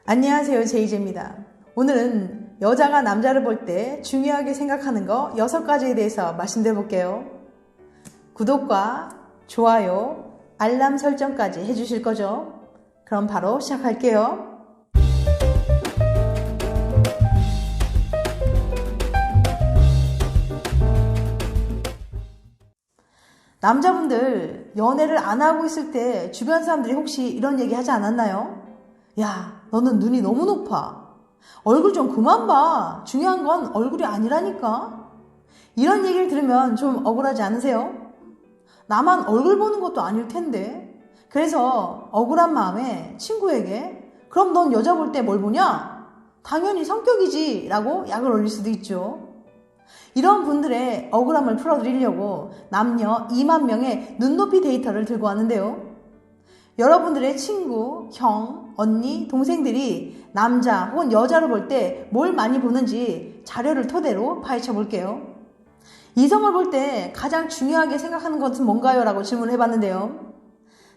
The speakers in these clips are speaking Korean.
안녕하세요, 제이제입니다. 오늘은 여자가 남자를 볼 때 중요하게 생각하는 거 6가지에 대해서 말씀드려 볼게요. 구독과 좋아요, 알람 설정까지 해주실 거죠? 그럼 바로 시작할게요. 남자분들 연애를 안 하고 있을 때 주변 사람들이 혹시 이런 얘기 하지 않았나요? 야, 너는 눈이 너무 높아. 얼굴 좀 그만 봐. 중요한 건 얼굴이 아니라니까. 이런 얘기를 들으면 좀 억울하지 않으세요? 나만 얼굴 보는 것도 아닐 텐데. 그래서 억울한 마음에 친구에게 그럼 넌 여자 볼 때 뭘 보냐? 당연히 성격이지 라고 약을 올릴 수도 있죠. 이런 분들의 억울함을 풀어드리려고 남녀 2만 명의 눈높이 데이터를 들고 왔는데요. 여러분들의 친구, 형, 언니, 동생들이 남자 혹은 여자를 볼 때 뭘 많이 보는지 자료를 토대로 파헤쳐 볼게요. 이성을 볼 때 가장 중요하게 생각하는 것은 뭔가요? 라고 질문을 해봤는데요.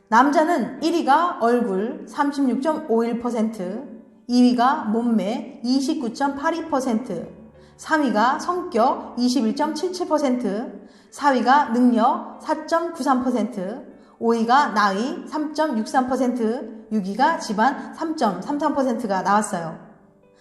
남자는 1위가 얼굴 36.51%, 2위가 몸매 29.82%, 3위가 성격 21.77%, 4위가 능력 4.93%, 5위가 나이 3.63%, 6위가 집안 3.33%가 나왔어요.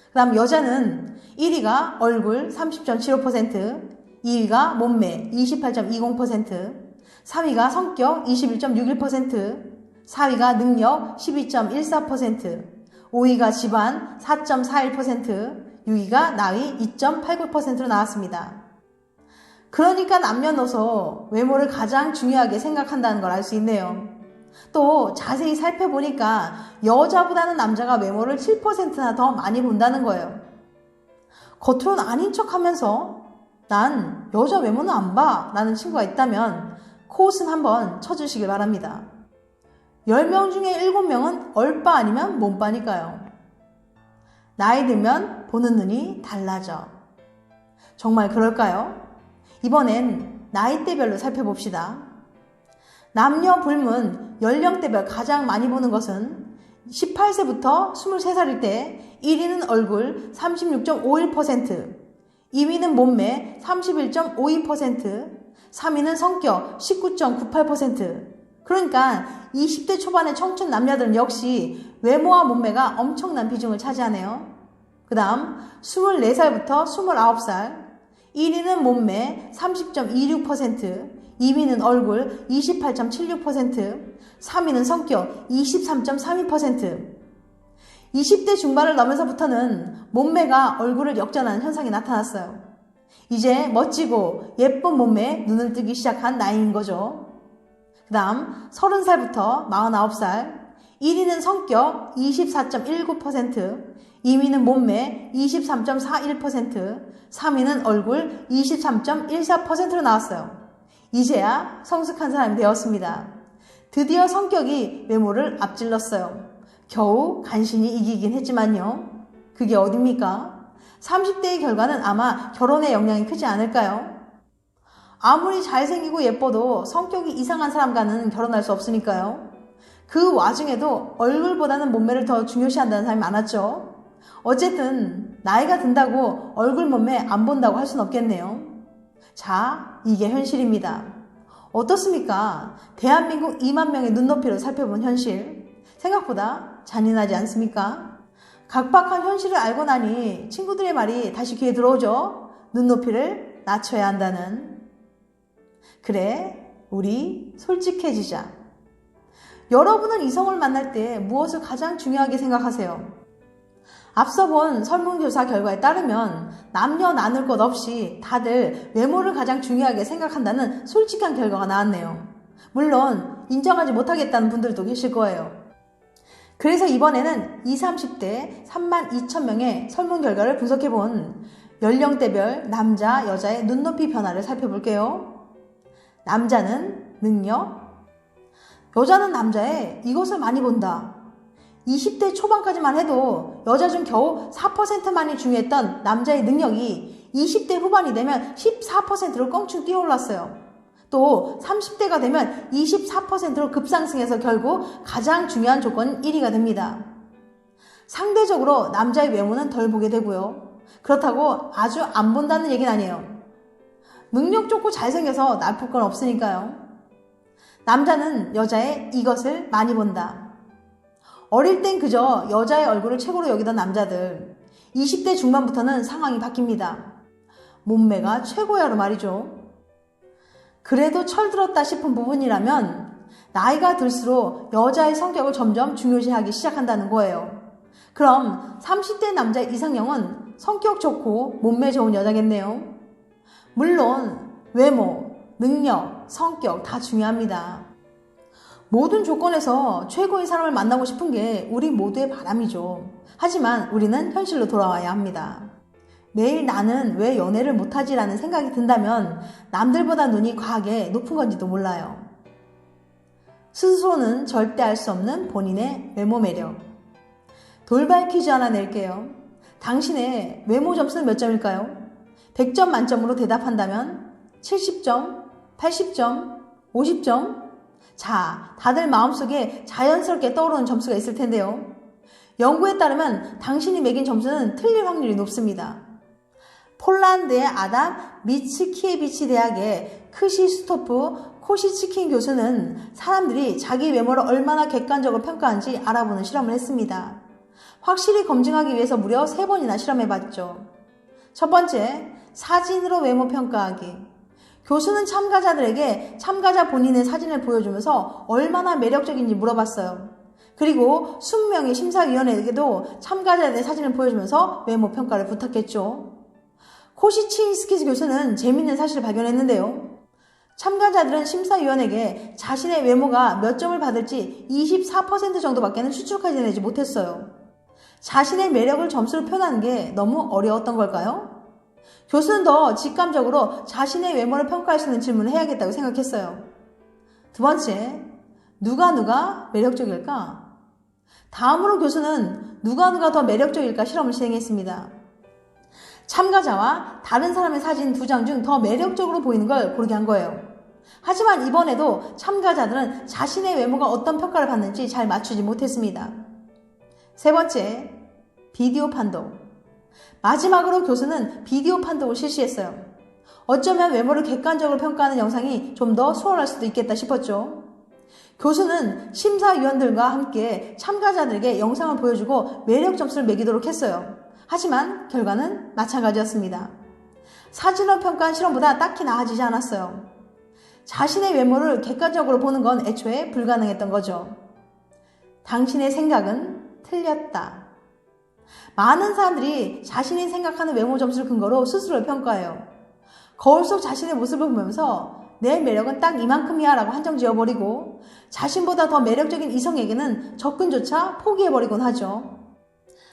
그 다음 여자는 1위가 얼굴 30.75%, 2위가 몸매 28.20%, 3위가 성격 21.61%, 4위가 능력 12.14%, 5위가 집안 4.41%, 6위가 나이 2.89%로 나왔습니다. 그러니까 남녀노소 외모를 가장 중요하게 생각한다는 걸 알 수 있네요. 또 자세히 살펴보니까 여자보다는 남자가 외모를 7%나 더 많이 본다는 거예요. 겉으로는 아닌 척하면서 난 여자 외모는 안 봐 라는 친구가 있다면 코웃음 한번 쳐주시길 바랍니다. 10명 중에 7명은 얼빠 아니면 몸빠니까요. 나이 들면 보는 눈이 달라져. 정말 그럴까요? 이번엔 나이대별로 살펴봅시다. 남녀 불문 연령대별 가장 많이 보는 것은 18세부터 23살일 때 1위는 얼굴 36.51%, 2위는 몸매 31.52%, 3위는 성격 19.98%. 그러니까 20대 초반의 청춘 남녀들은 역시 외모와 몸매가 엄청난 비중을 차지하네요. 그 다음 24살부터 29살, 1위는 몸매 30.26%, 2위는 얼굴 28.76%, 3위는 성격 23.32%. 20대 중반을 넘어서부터는 몸매가 얼굴을 역전하는 현상이 나타났어요. 이제 멋지고 예쁜 몸매에 눈을 뜨기 시작한 나이인 거죠. 그 다음 30살부터 49살, 1위는 성격 24.19%, 2위는 몸매 23.41%, 3위는 얼굴 23.14%로 나왔어요. 이제야 성숙한 사람이 되었습니다. 드디어 성격이 외모를 앞질렀어요. 겨우 간신히 이기긴 했지만요. 그게 어딥니까? 30대의 결과는 아마 결혼에 영향이 크지 않을까요? 아무리 잘생기고 예뻐도 성격이 이상한 사람과는 결혼할 수 없으니까요. 그 와중에도 얼굴보다는 몸매를 더 중요시한다는 사람이 많았죠. 어쨌든 나이가 든다고 얼굴 몸매 안 본다고 할 순 없겠네요. 자, 이게 현실입니다. 어떻습니까? 대한민국 2만 명의 눈높이로 살펴본 현실. 생각보다 잔인하지 않습니까? 각박한 현실을 알고 나니 친구들의 말이 다시 귀에 들어오죠. 눈높이를 낮춰야 한다는. 그래, 우리 솔직해지자. 여러분은 이성을 만날 때 무엇을 가장 중요하게 생각하세요? 앞서 본 설문조사 결과에 따르면 남녀 나눌 것 없이 다들 외모를 가장 중요하게 생각한다는 솔직한 결과가 나왔네요. 물론 인정하지 못하겠다는 분들도 계실 거예요. 그래서 이번에는 20, 30대 32,000명의 설문 결과를 분석해본 연령대별 남자, 여자의 눈높이 변화를 살펴볼게요. 남자는 능력, 여자는 남자의 이것을 많이 본다. 20대 초반까지만 해도 여자 중 겨우 4%만이 중요했던 남자의 능력이 20대 후반이 되면 14%로 껑충 뛰어올랐어요. 또 30대가 되면 24%로 급상승해서 결국 가장 중요한 조건 1위가 됩니다. 상대적으로 남자의 외모는 덜 보게 되고요. 그렇다고 아주 안 본다는 얘기는 아니에요. 능력 좋고 잘생겨서 나쁠 건 없으니까요. 남자는 여자의 이것을 많이 본다. 어릴 땐 그저 여자의 얼굴을 최고로 여기던 남자들, 20대 중반부터는 상황이 바뀝니다. 몸매가 최고야로 말이죠. 그래도 철들었다 싶은 부분이라면 나이가 들수록 여자의 성격을 점점 중요시하기 시작한다는 거예요. 그럼 30대 남자 이상형은 성격 좋고 몸매 좋은 여자겠네요. 물론 외모, 능력, 성격 다 중요합니다. 모든 조건에서 최고의 사람을 만나고 싶은 게 우리 모두의 바람이죠. 하지만 우리는 현실로 돌아와야 합니다. 매일 나는 왜 연애를 못하지라는 생각이 든다면 남들보다 눈이 과하게 높은 건지도 몰라요. 스스로는 절대 알 수 없는 본인의 외모 매력. 돌발 퀴즈 하나 낼게요. 당신의 외모 점수는 몇 점일까요? 100점 만점으로 대답한다면 70점, 80점, 50점? 자, 다들 마음속에 자연스럽게 떠오르는 점수가 있을 텐데요. 연구에 따르면 당신이 매긴 점수는 틀릴 확률이 높습니다. 폴란드의 아담 미츠키에비치 대학의 크시스토프 코시치킨 교수는 사람들이 자기 외모를 얼마나 객관적으로 평가하는지 알아보는 실험을 했습니다. 확실히 검증하기 위해서 무려 3번이나 실험해봤죠. 첫 번째, 사진으로 외모 평가하기. 교수는 참가자들에게 참가자 본인의 사진을 보여주면서 얼마나 매력적인지 물어봤어요. 그리고 20명의 심사위원에게도 참가자들의 사진을 보여주면서 외모 평가를 부탁했죠. 코시친스키 교수는 재밌는 사실을 발견했는데요. 참가자들은 심사위원에게 자신의 외모가 몇 점을 받을지 24% 정도밖에는 추측해내지 못했어요. 자신의 매력을 점수로 표현하는 게 너무 어려웠던 걸까요? 교수는 더 직감적으로 자신의 외모를 평가할 수 있는 질문을 해야겠다고 생각했어요. 두 번째, 누가 매력적일까? 다음으로 교수는 누가 더 매력적일까 실험을 진행했습니다. 참가자와 다른 사람의 사진 2장 중 더 매력적으로 보이는 걸 고르게 한 거예요. 하지만 이번에도 참가자들은 자신의 외모가 어떤 평가를 받는지 잘 맞추지 못했습니다. 세 번째, 비디오 판독. 마지막으로 교수는 비디오 판독을 실시했어요. 어쩌면 외모를 객관적으로 평가하는 영상이 좀 더 수월할 수도 있겠다 싶었죠. 교수는 심사위원들과 함께 참가자들에게 영상을 보여주고 매력 점수를 매기도록 했어요. 하지만 결과는 마찬가지였습니다. 사진으로 평가한 실험보다 딱히 나아지지 않았어요. 자신의 외모를 객관적으로 보는 건 애초에 불가능했던 거죠. 당신의 생각은 틀렸다. 많은 사람들이 자신이 생각하는 외모 점수를 근거로 스스로를 평가해요. 거울 속 자신의 모습을 보면서 내 매력은 딱 이만큼이야 라고 한정 지어버리고 자신보다 더 매력적인 이성에게는 접근조차 포기해버리곤 하죠.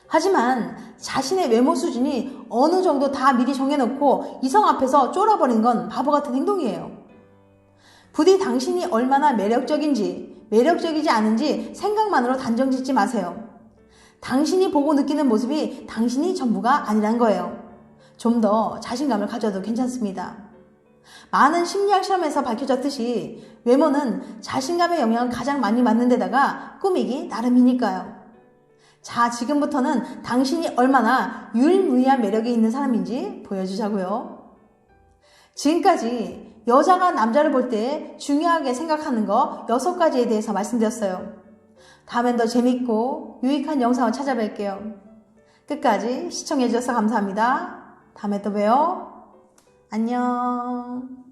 하지만 자신의 외모 수준이 어느 정도 다 미리 정해놓고 이성 앞에서 쫄아버린 건 바보 같은 행동이에요. 부디 당신이 얼마나 매력적인지 매력적이지 않은지 생각만으로 단정 짓지 마세요. 당신이 보고 느끼는 모습이 당신이 전부가 아니란 거예요. 좀 더 자신감을 가져도 괜찮습니다. 많은 심리학 실험에서 밝혀졌듯이 외모는 자신감의 영향을 가장 많이 받는 데다가 꾸미기 나름이니까요. 자, 지금부터는 당신이 얼마나 유일무이한 매력이 있는 사람인지 보여주자고요. 지금까지 여자가 남자를 볼 때 중요하게 생각하는 거 6가지에 대해서 말씀드렸어요. 다음엔 더 재밌고 유익한 영상을 찾아뵐게요. 끝까지 시청해주셔서 감사합니다. 다음에 또 봬요. 안녕.